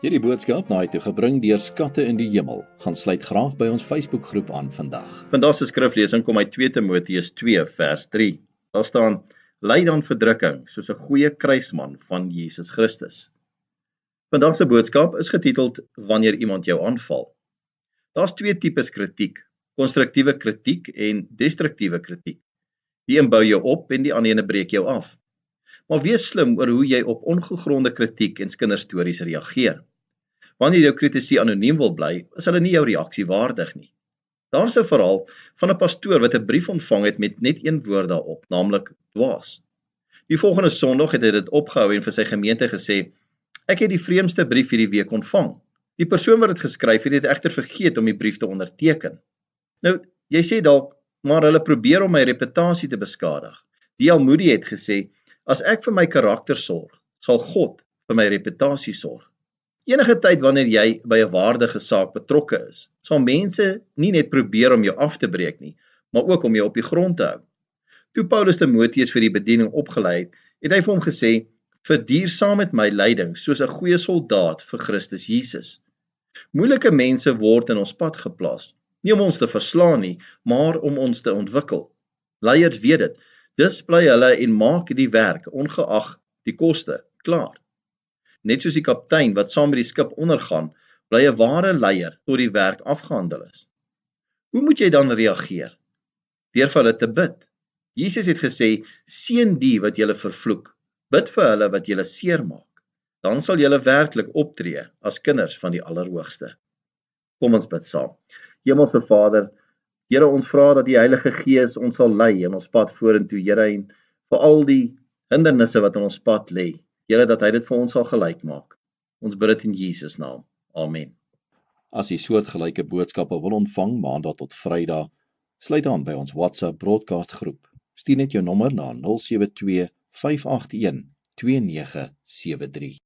Hierdie boodskap na toe gebring deur Skatte in die Hemel. Gaan sluit graag by ons Facebookgroep aan vandag. Vandag se skriflesing kom uit 2 Timoteus 2 vers 3. Daar staan: "Ly dan verdrukking soos 'n goeie kruisman van Jesus Christus." Vandag se boodskap is getiteld "Wanneer iemand jou aanval." Daar's twee tipes kritiek: konstruktiewe kritiek en destruktiewe kritiek. Die een bou jou op en die ander ene breek jou af. Maar wees slim oor hoe jy op ongegronde kritiek en kinderstories reageer. Wanneer jou kritici anoniem wil bly, is hulle nie jou reaksie waardig nie. Daar's 'n verhaal van 'n pastoor wat 'n brief ontvang het met net een woord daarop, naamlik dwaas. Die volgende Sondag het hy dit opgehou en vir sy gemeente gesê: "Ek het die vreemdste brief hierdie week ontvang." Die persoon wat dit geskryf het egter vergeet om die brief te onderteken. Nou, jy sê dalk, maar hulle probeer om my reputasie te beskadig. D.L. Moody het gesê: "As ek vir my karakter sorg, sal God vir my reputasie sorg." Enige tyd wanneer jy by 'n waardige saak betrokke is, sal mense nie net probeer om jou af te breek nie, maar ook om jou op die grond te hou. Toe Paulus Timoteus vir die bediening opgelei het, het hy vir hom gesê: "Verduur saam met my lyding soos 'n goeie soldaat vir Christus Jesus." Moeilike mense word in ons pad geplaas, nie om ons te verslaan nie, maar om ons te ontwikkel. Leiers weet dit, dus bly hulle en maak die werk, ongeag die koste, klaar. Net soos die kaptein wat saam met die skip ondergaan, bly 'n ware leier tot die werk afgehandel is. Hoe moet jy dan reageer? Deur vir hulle te bid. Jesus het gesê: "Seën die wat julle vervloek, bid vir hulle wat julle seermaak. Dan sal julle werklik optree as kinders van die Allerhoogste." Kom ons bid saam. Hemelse Vader, Here, ons vra dat die Heilige Gees ons sal lei in ons pad vorentoe, Here, en vir al die hindernisse wat in ons pad lê, Here, dat hy dit vir ons sal gelyk maak. Ons bid dit in Jesus naam. Amen. As jy soortgelyke boodskappe wil ontvang Maandag tot Vrydag, sluit aan by ons WhatsApp broadcast groep. Stuur net jou nommer na 072 581 2973.